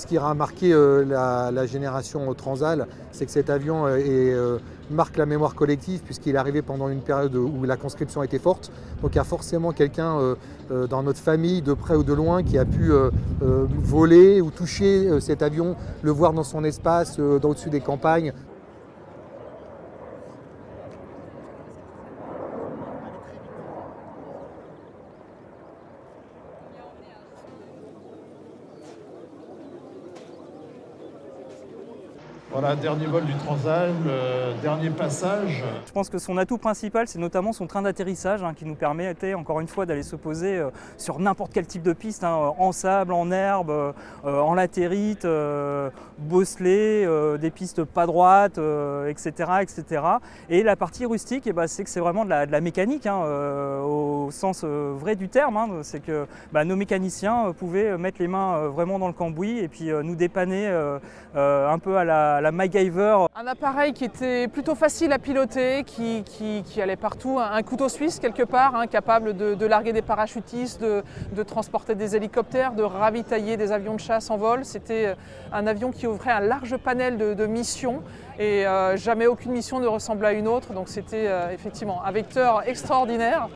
ce qui a marqué la génération Transal, c'est que cet avion marque la mémoire collective puisqu'il est arrivé pendant une période où la conscription était forte. Donc il y a forcément quelqu'un dans notre famille, de près ou de loin, qui a pu voler ou toucher cet avion, le voir dans son espace, au-dessus des campagnes. Voilà, dernier vol du Transal, dernier passage. Je pense que son atout principal, c'est notamment son train d'atterrissage qui nous permettait encore une fois d'aller se poser sur n'importe quel type de piste, en sable, en herbe, en latérite, bosselé, des pistes pas droites, etc., etc. Et la partie rustique, c'est que c'est vraiment de la mécanique, au sens vrai du terme. C'est que nos mécaniciens pouvaient mettre les mains vraiment dans le cambouis et puis nous dépanner un peu à la MacGyver. Un appareil qui était plutôt facile à piloter, qui allait partout, un couteau suisse quelque part, capable de larguer des parachutistes, de transporter des hélicoptères, de ravitailler des avions de chasse en vol. C'était un avion qui ouvrait un large panel de missions et jamais aucune mission ne ressemblait à une autre, donc c'était effectivement un vecteur extraordinaire.